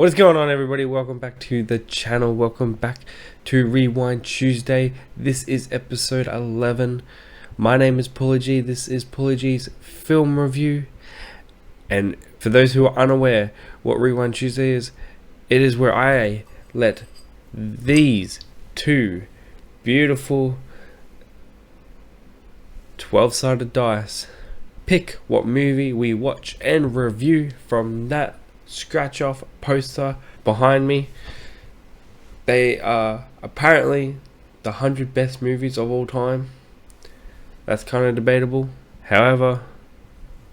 What is going on, everybody? Welcome back to the channel. Welcome back to Rewind Tuesday. This is episode 11. My name is Pauly G. This is Pauly G's film review. And for those who are unaware what Rewind Tuesday is, it is where I let these two beautiful 12-sided dice pick what movie we watch and review from that scratch off poster behind me. They are apparently the 100 best movies of all time. That's kind of debatable. However,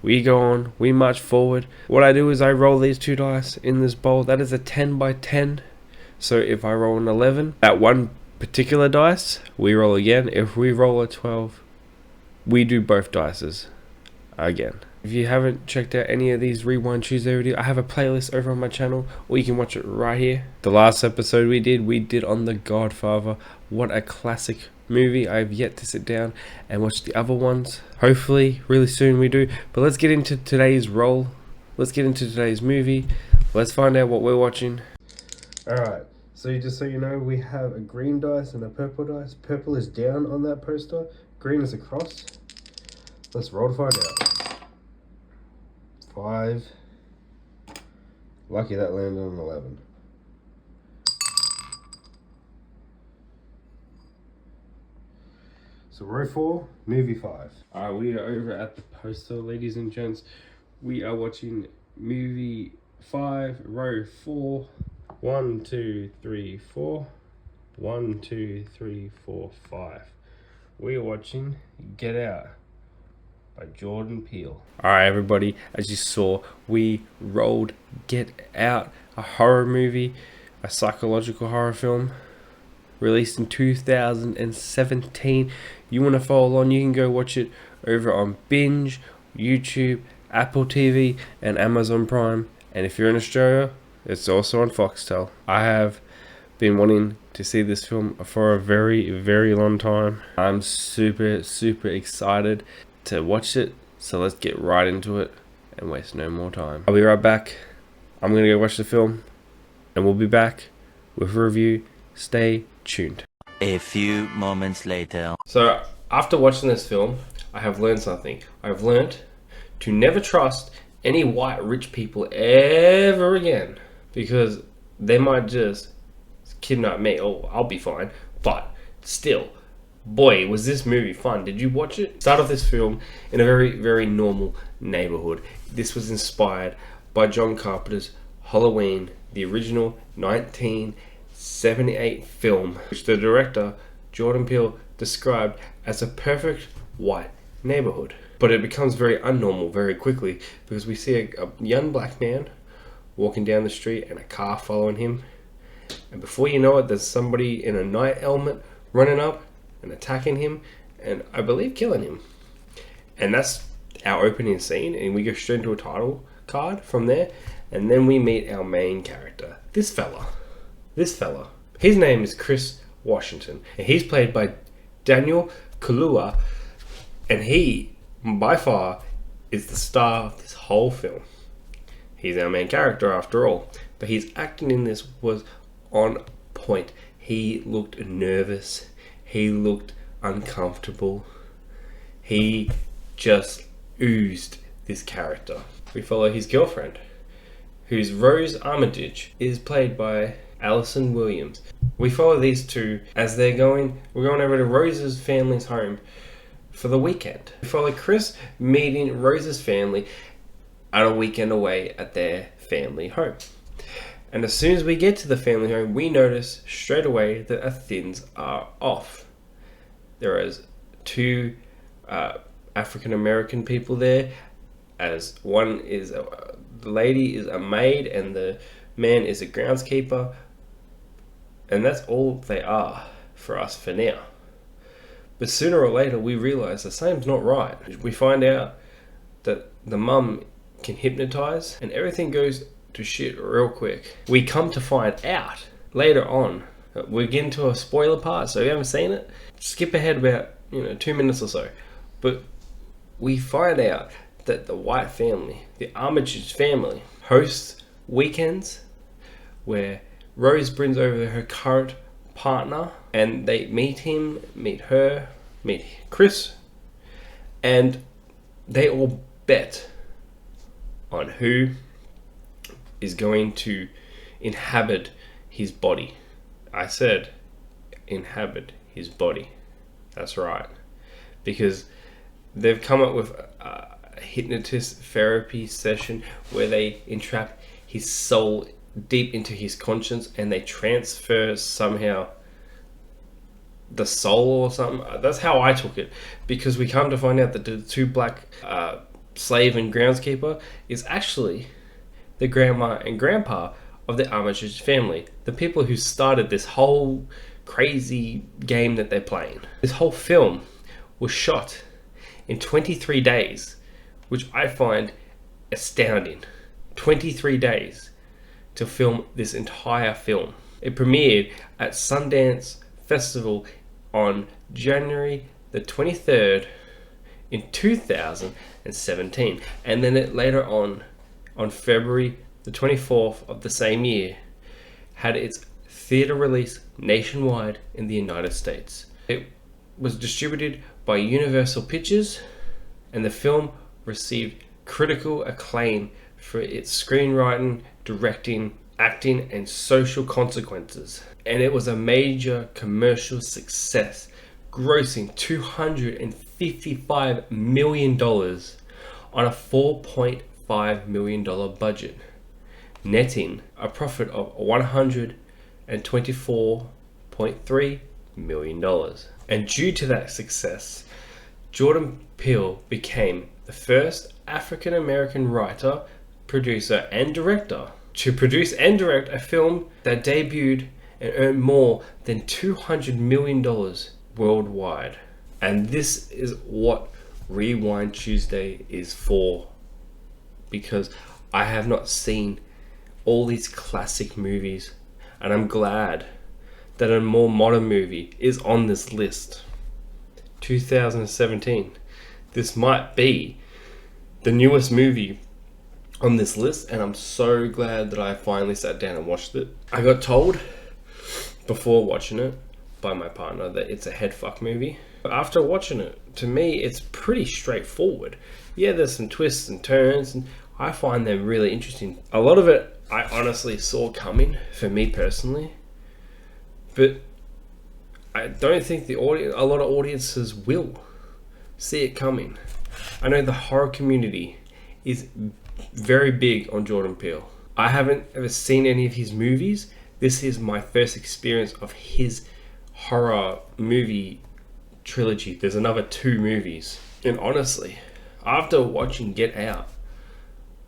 we go on, we march forward. What I do is I roll these two dice in this bowl. That is a 10 by 10. So if I roll an 11, that one particular dice, we roll again. If we roll a 12, we do both dices again. If you haven't checked out any of these Rewind Tuesday videos, I have a playlist over on my channel, or you can watch it right here. The last episode we did on The Godfather. What a classic movie. I have yet to sit down and watch the other ones. Hopefully, really soon we do. But let's get into today's roll. Let's get into today's movie. Let's find out what we're watching. Alright, so just so you know, we have a green dice and a purple dice. Purple is down on that poster. Green is across. Let's roll to find out. 5. Lucky that landed on 11. So row 4, movie 5. Alright, we are over at the poster, ladies and gents. We are watching movie 5, row 4. 1, 2, 3, 4. 1, 2, 3, 4, 5. We are watching Get Out by Jordan Peele. Alright, everybody, as you saw, we rolled Get Out, a horror movie, a psychological horror film, released in 2017. You want to follow along, you can go watch it over on Binge, YouTube, Apple TV, and Amazon Prime. And if you're in Australia, it's also on Foxtel. I have been wanting to see this film for a very, very long time. I'm super excited to watch it, so let's get right into it and waste no more time. I'll be right back. I'm gonna go watch the film and we'll be back with a review. Stay tuned. A few moments later. So after watching this film, I have learned something. I've learned to never trust any white rich people ever again, because they might just kidnap me. Oh, I'll be fine, but still, boy, was this movie fun. Did you watch it? Start off this film in a very normal neighborhood. This was inspired by John Carpenter's Halloween, the original 1978 film, which the director, Jordan Peele, described as a perfect white neighborhood. But it becomes very unnormal very quickly, because we see a young black man walking down the street and a car following him. And before you know it, there's somebody in a night helmet running up and attacking him, and I believe killing him. And that's our opening scene, and we go straight into a title card from there, and then we meet our main character, this fella. His name is Chris Washington, and he's played by Daniel Kaluuya, and he, by far, is the star of this whole film. He's our main character after all, but his acting in this was on point. He looked nervous. He looked uncomfortable. He just oozed this character. We follow his girlfriend, whose Rose Armitage is played by Allison Williams. We follow these two as we're going over to Rose's family's home for the weekend. We follow Chris meeting Rose's family at a weekend away at their family home. And as soon as we get to the family home, we notice straight away that our thins are off. There is two African American people there, as one is the lady is a maid and the man is a groundskeeper, and that's all they are for us for now. But sooner or later we realize the same's not right. We find out that the mum can hypnotize, and everything goes to shit real quick. We come to find out later on. We get into a spoiler part, so if you haven't seen it, skip ahead about 2 minutes or so. But we find out that the white family, the Armitage family, hosts weekends where Rose brings over her current partner, and they meet him, meet her, meet Chris, and they all bet on who is going to inhabit his body. I said inhabit his body. That's right. Because they've come up with a hypnotist therapy session where they entrap his soul deep into his conscience, and they transfer somehow the soul or something. That's how I took it, because we come to find out that the two black slave and groundskeeper is actually the grandma and grandpa of the Armitage family, the people who started this whole crazy game that they're playing. This whole film was shot in 23 days, which I find astounding. 23 days to film this entire film. It premiered at Sundance Festival on January the 23rd in 2017, and then it later on February the 24th of the same year, had its theater release nationwide in the United States. It was distributed by Universal Pictures, and the film received critical acclaim for its screenwriting, directing, acting, and social consequences. And it was a major commercial success, grossing $255 million on a $4.5 million budget, netting a profit of $124.3 million. And due to that success, Jordan Peele became the first African American writer, producer, and director to produce and direct a film that debuted and earned more than $200 million worldwide. And this is what Rewind Tuesday is for, because I have not seen all these classic movies, and I'm glad that a more modern movie is on this list. 2017. This might be the newest movie on this list, and I'm so glad that I finally sat down and watched it. I got told before watching it by my partner that it's a headfuck movie. But after watching it, to me, it's pretty straightforward. Yeah, there's some twists and turns, and I find them really interesting. A lot of it I honestly saw coming, for me personally, but I don't think a lot of audiences will see it coming. I know the horror community is very big on Jordan Peele. I haven't ever seen any of his movies. This is my first experience of his horror movie trilogy. There's another 2 movies. And honestly, after watching Get Out,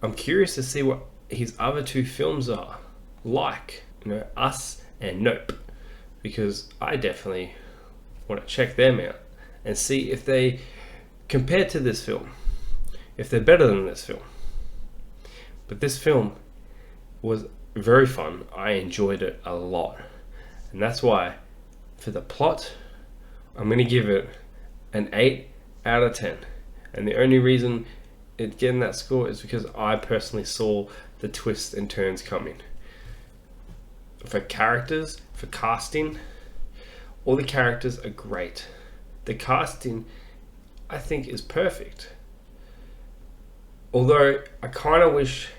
I'm curious to see what his other 2 films are like. You know, Us and Nope. Because I definitely want to check them out and see if they, compared to this film, if they're better than this film. But this film was very fun. I enjoyed it a lot. And that's why, for the plot, I'm going to give it an 8 out of 10. And the only reason it's getting that score is because I personally saw the twists and turns coming. For characters, for casting, all the characters are great. The casting, I think, is perfect. Although I kind of wish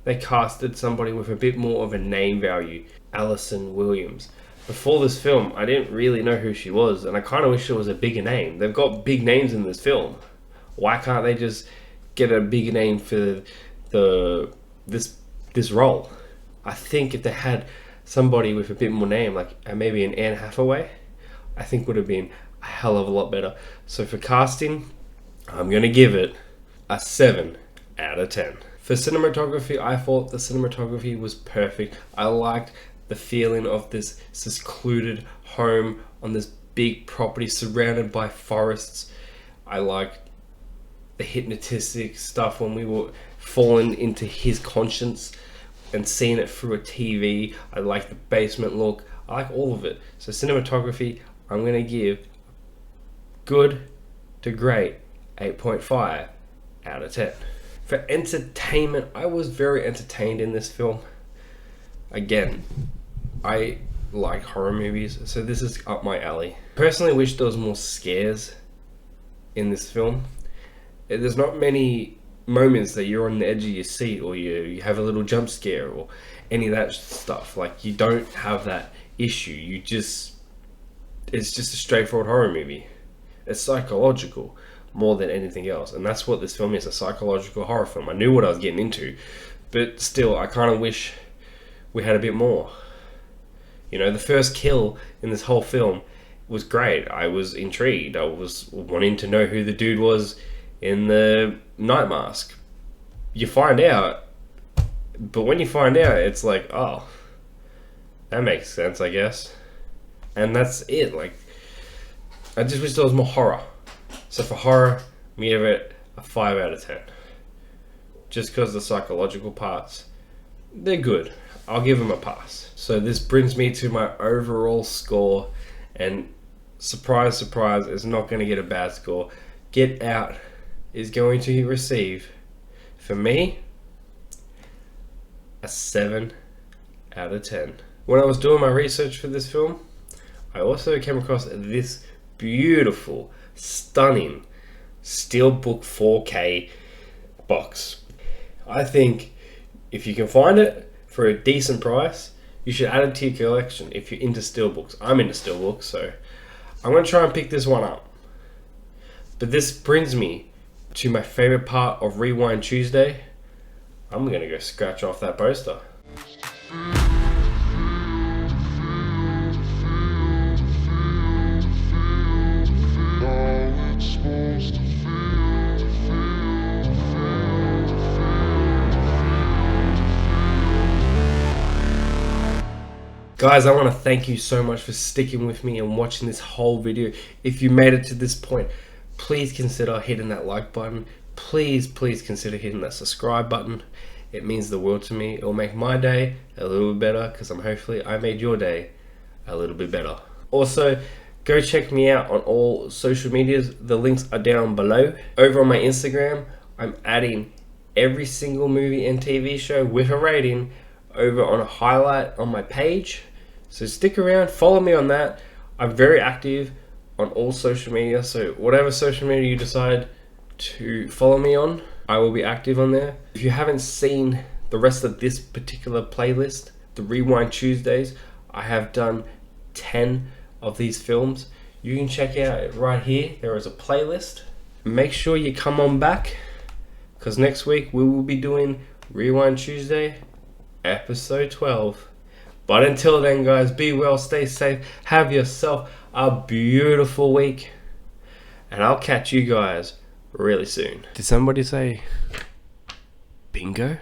they casted somebody with a bit more of a name value. Allison Williams. Before this film, I didn't really know who she was, and I kind of wish it was a bigger name. They've got big names in this film. Why can't they just get a bigger name for this role? I think if they had somebody with a bit more name, like maybe an Anne Hathaway, I think would have been a hell of a lot better. So for casting, I'm going to give it a 7 out of 10. For cinematography, I thought the cinematography was perfect. I liked the feeling of this secluded home on this big property surrounded by forests. I liked the hypnotistic stuff when we were falling into his conscience and seeing it through a TV. I like the basement look. I like all of it. So cinematography, I'm going to give good to great 8.5 out of 10. For entertainment, I was very entertained in this film. Again, I like horror movies, so this is up my alley. Personally, wish there was more scares in this film. There's not many moments that you're on the edge of your seat, or you have a little jump scare, or any of that stuff. Like, you don't have that issue. It's just a straightforward horror movie. It's psychological more than anything else, and that's what this film is, a psychological horror film. I knew what I was getting into, but still, I kind of wish we had a bit more. You know, the first kill in this whole film was great. I was intrigued. I was wanting to know who the dude was in the night mask. You find out, but when you find out, it's like, oh, that makes sense, I guess. And that's it. Like, I just wish there was more horror. So for horror, we give it a 5 out of 10. Just because the psychological parts, they're good. I'll give them a pass. So this brings me to my overall score, and surprise, surprise, it's not going to get a bad score. Get Out is going to receive, for me, a 7 out of 10. When I was doing my research for this film, I also came across this beautiful, stunning Steelbook 4K box. I think if you can find it for a decent price, you should add it to your collection if you're into steelbooks. I'm into steelbooks, so I'm going to try and pick this one up. But this brings me to my favorite part of Rewind Tuesday. I'm going to go scratch off that poster. Guys, I want to thank you so much for sticking with me and watching this whole video. If you made it to this point, please consider hitting that like button. Please consider hitting that subscribe button. It means the world to me. It will make my day a little bit better, because hopefully I made your day a little bit better. Also, go check me out on all social medias. The links are down below. Over on my Instagram, I'm adding every single movie and TV show with a rating over on a highlight on my page. So stick around, follow me on that. I'm very active on all social media, so whatever social media you decide to follow me on, I will be active on there. If you haven't seen the rest of this particular playlist, the Rewind Tuesdays, I have done 10 of these films. You can check out right here. There is a playlist. Make sure you come on back, because next week we will be doing Rewind Tuesday, episode 12. But until then, guys, be well, stay safe, have yourself a beautiful week, and I'll catch you guys really soon. Did somebody say bingo?